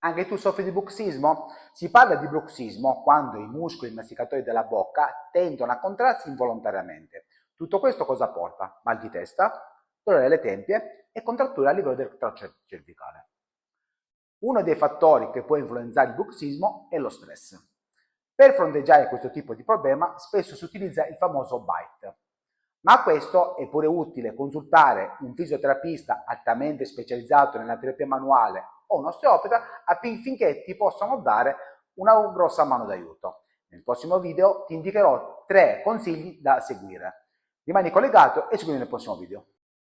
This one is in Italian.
Anche tu soffri di bruxismo? Si parla di bruxismo quando i muscoli masticatori della bocca tendono a contrarsi involontariamente. Tutto questo cosa porta? Mal di testa, dolore alle tempie e contratture a livello del traccio cervicale. Uno dei fattori che può influenzare il bruxismo è lo stress. Per fronteggiare questo tipo di problema spesso si utilizza il famoso bite. Ma a questo è pure utile consultare un fisioterapista altamente specializzato nella terapia manuale o un osteopata affinché ti possano dare una grossa mano d'aiuto. Nel prossimo video ti indicherò 3 consigli da seguire. Rimani collegato e seguimi nel prossimo video.